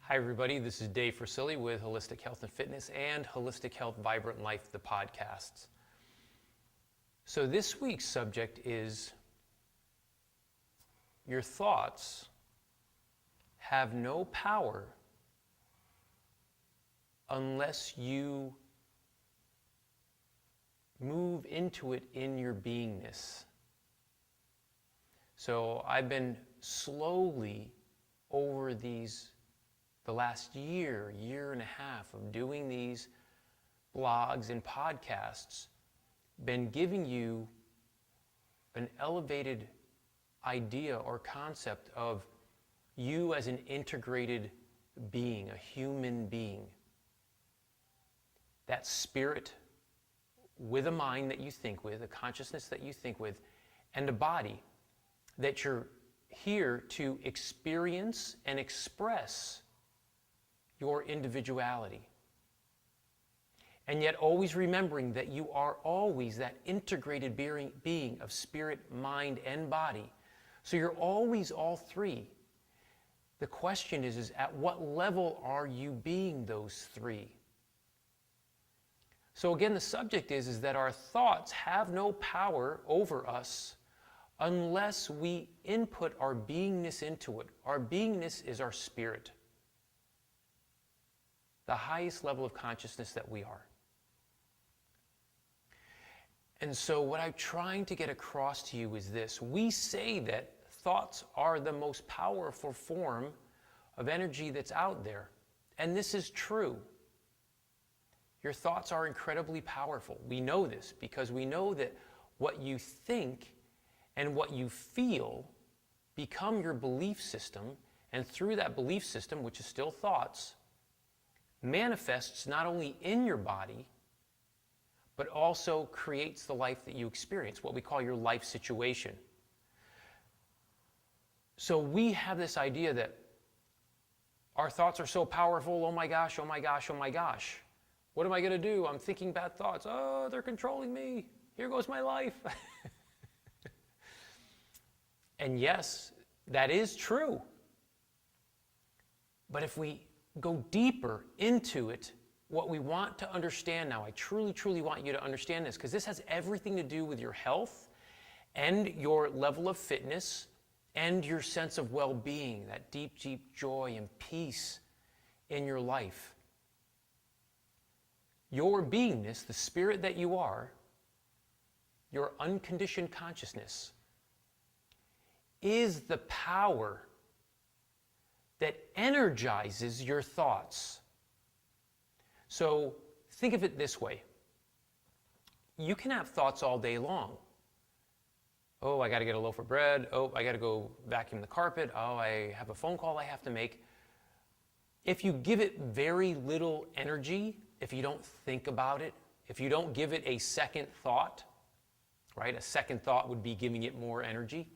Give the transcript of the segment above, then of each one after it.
Hi everybody, this is Dave Fresilli with Holistic Health and Fitness and Holistic Health Vibrant Life, the podcasts. So this week's subject is your thoughts have no power unless you move into it in your beingness. So I've been slowly over the last year and a half of doing these blogs and podcasts, been giving you an elevated idea or concept of you as an integrated being, a human being. That spirit with a mind that you think with, a consciousness that you think with, and a body that you're here to experience and express your individuality. And yet always remembering that you are always that integrated being of spirit, mind, and body. So you're always all three. The question is at what level are you being those three? So again, the subject is that our thoughts have no power over us unless we input our beingness into it. Our beingness is our spirit, the highest level of consciousness that we are. And so what I'm trying to get across to you is this. We say that thoughts are the most powerful form of energy that's out there. And this is true. Your thoughts are incredibly powerful. We know this because we know that what you think and what you feel become your belief system. And through that belief system, which is still thoughts, manifests not only in your body, but also creates the life that you experience, what we call your life situation. So we have this idea that our thoughts are so powerful, oh my gosh, oh my gosh, oh my gosh. What am I going to do? I'm thinking bad thoughts. Oh, they're controlling me. Here goes my life. And yes, that is true. But if we go deeper into it, what we want to understand now, I truly, truly want you to understand this, because this has everything to do with your health and your level of fitness and your sense of well-being, that deep, deep joy and peace in your life. Your beingness, the spirit that you are, your unconditioned consciousness, is the power that energizes your thoughts. So think of it this way. You can have thoughts all day long. Oh, I got to get a loaf of bread. Oh, I got to go vacuum the carpet. Oh, I have a phone call I have to make. If you give it very little energy, if you don't think about it, if you don't give it a second thought, right? A second thought would be giving it more energy.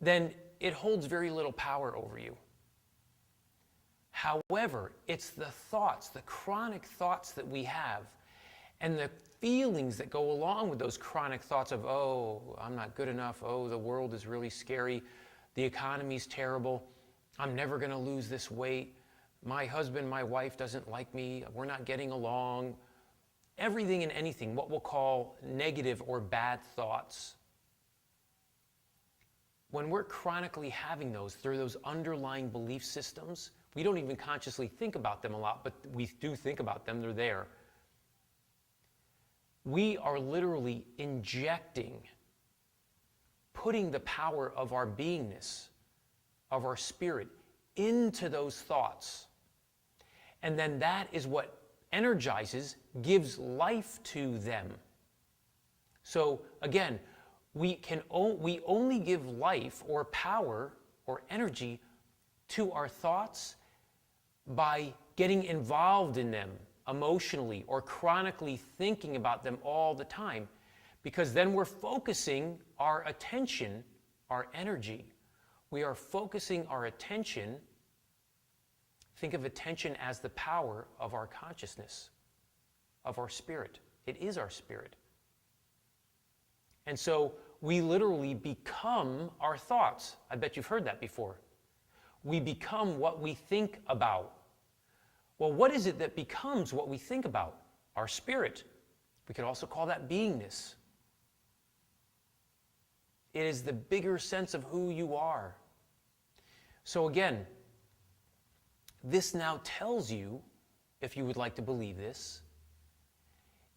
Then it holds very little power over you. However, it's the thoughts, the chronic thoughts that we have, and the feelings that go along with those chronic thoughts of, oh, I'm not good enough, oh, the world is really scary, the economy's terrible, I'm never going to lose this weight, my husband, my wife doesn't like me, we're not getting along. Everything and anything, what we'll call negative or bad thoughts. When we're chronically having those through those underlying belief systems, we don't even consciously think about them a lot, but we do think about them, they're there. We are literally injecting, putting the power of our beingness, of our spirit, into those thoughts. And then that is what energizes, gives life to them. So again, we only give life or power or energy to our thoughts by getting involved in them emotionally or chronically thinking about them all the time, because then we're focusing our attention, our energy. We are focusing our attention. Think of attention as the power of our consciousness, of our spirit. It is our spirit. And so we literally become our thoughts. I bet you've heard that before. We become what we think about. Well, what is it that becomes what we think about? Our spirit. We could also call that beingness. It is the bigger sense of who you are. So again, this now tells you, if you would like to believe this,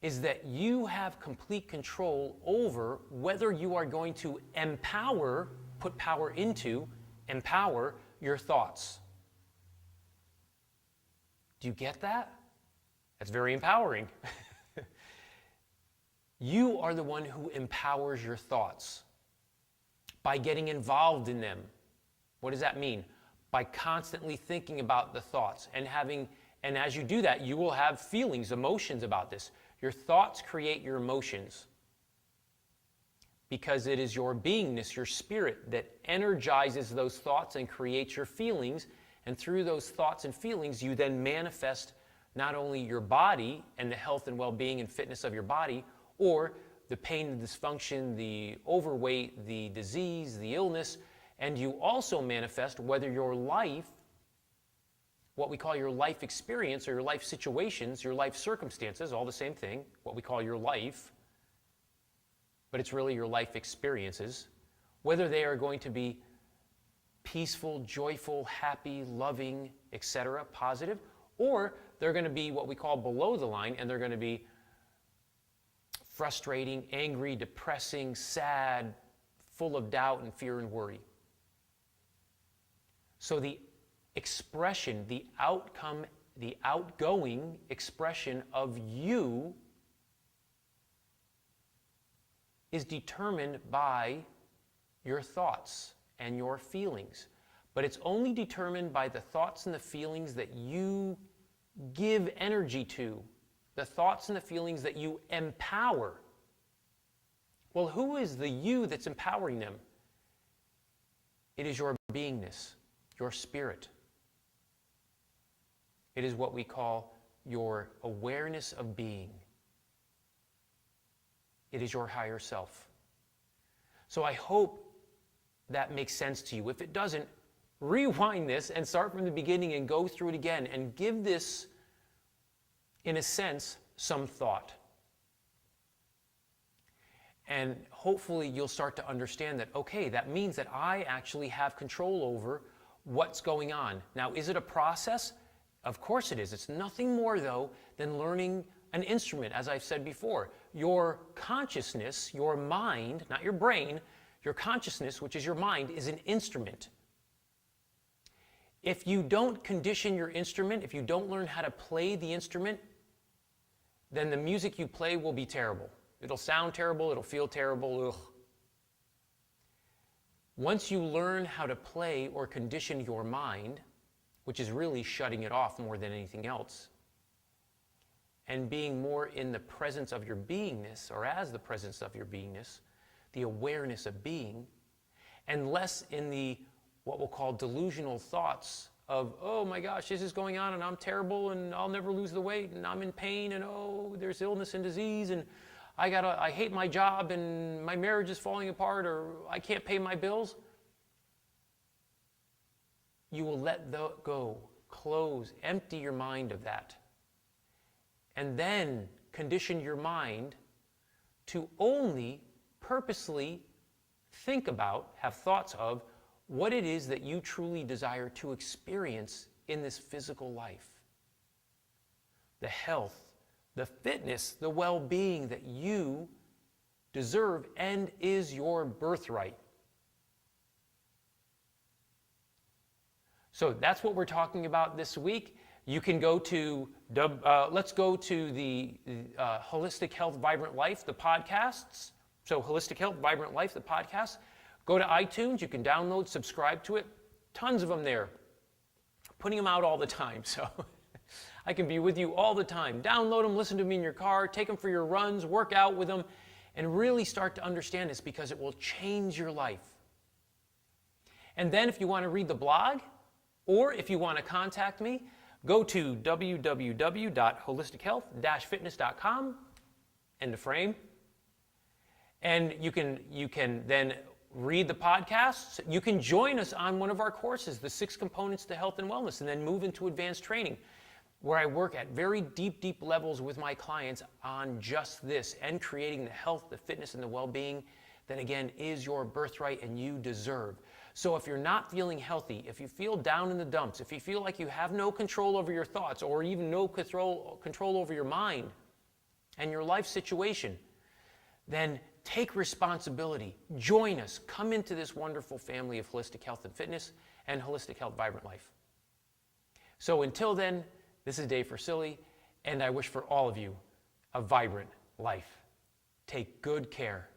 is that you have complete control over whether you are going to put power into, empower your thoughts. Do you get that? That's very empowering. You are the one who empowers your thoughts by getting involved in them. What does that mean? By constantly thinking about the thoughts and as you do that, you will have feelings, emotions about this. Your thoughts create your emotions because it is your beingness, your spirit, that energizes those thoughts and creates your feelings. And through those thoughts and feelings, you then manifest not only your body and the health and well-being and fitness of your body, or the pain and dysfunction, the overweight, the disease, the illness, and you also manifest whether your life, what we call your life experience or your life situations, your life circumstances, all the same thing, what we call your life, but it's really your life experiences, whether they are going to be peaceful, joyful, happy, loving, etc., positive, or they're going to be what we call below the line, and they're going to be frustrating, angry, depressing, sad, full of doubt and fear and worry. So the expression, the outcome, the outgoing expression of you is determined by your thoughts and your feelings. But it's only determined by the thoughts and the feelings that you give energy to, the thoughts and the feelings that you empower. Well, who is the you that's empowering them? It is your beingness, your spirit. It is what we call your awareness of being. It is your higher self. So I hope that makes sense to you. If it doesn't, rewind this and start from the beginning and go through it again and give this, in a sense, some thought. And hopefully you'll start to understand that, okay, that means that I actually have control over what's going on. Now, is it a process? Of course it is. It's nothing more, though, than learning an instrument, as I've said before. Your consciousness, your mind, not your brain, your consciousness, which is your mind, is an instrument. If you don't condition your instrument, if you don't learn how to play the instrument, then the music you play will be terrible. It'll sound terrible, it'll feel terrible, ugh. Once you learn how to play or condition your mind, which is really shutting it off more than anything else, and being more in the presence of your beingness, or as the presence of your beingness, the awareness of being, and less in the what we'll call delusional thoughts of, oh my gosh, this is going on and I'm terrible and I'll never lose the weight and I'm in pain and oh, there's illness and disease and I hate my job and my marriage is falling apart or I can't pay my bills. You will let go, close, empty your mind of that. And then condition your mind to only purposely think about, have thoughts of, what it is that you truly desire to experience in this physical life. The health, the fitness, the well-being that you deserve and is your birthright. So that's what we're talking about this week. You can go to, let's go to the Holistic Health Vibrant Life, the podcasts. So Holistic Health Vibrant Life, the podcast. Go to iTunes, you can download, subscribe to it. Tons of them there. Putting them out all the time, so I can be with you all the time. Download them, listen to me in your car, take them for your runs, work out with them, and really start to understand this because it will change your life. And then if you want to read the blog, or if you want to contact me, go to www.holistichealth-fitness.com, end of frame. And you can then read the podcasts. You can join us on one of our courses, the 6 Components to Health and Wellness, and then move into advanced training, where I work at very deep levels with my clients on just this and creating the health, the fitness, and the well-being that, again, is your birthright and you deserve. So if you're not feeling healthy, if you feel down in the dumps, if you feel like you have no control over your thoughts or even no control over your mind and your life situation, then take responsibility. Join us. Come into this wonderful family of holistic health and fitness and holistic health, vibrant life. So until then, this is Dave Fresilli, and I wish for all of you a vibrant life. Take good care.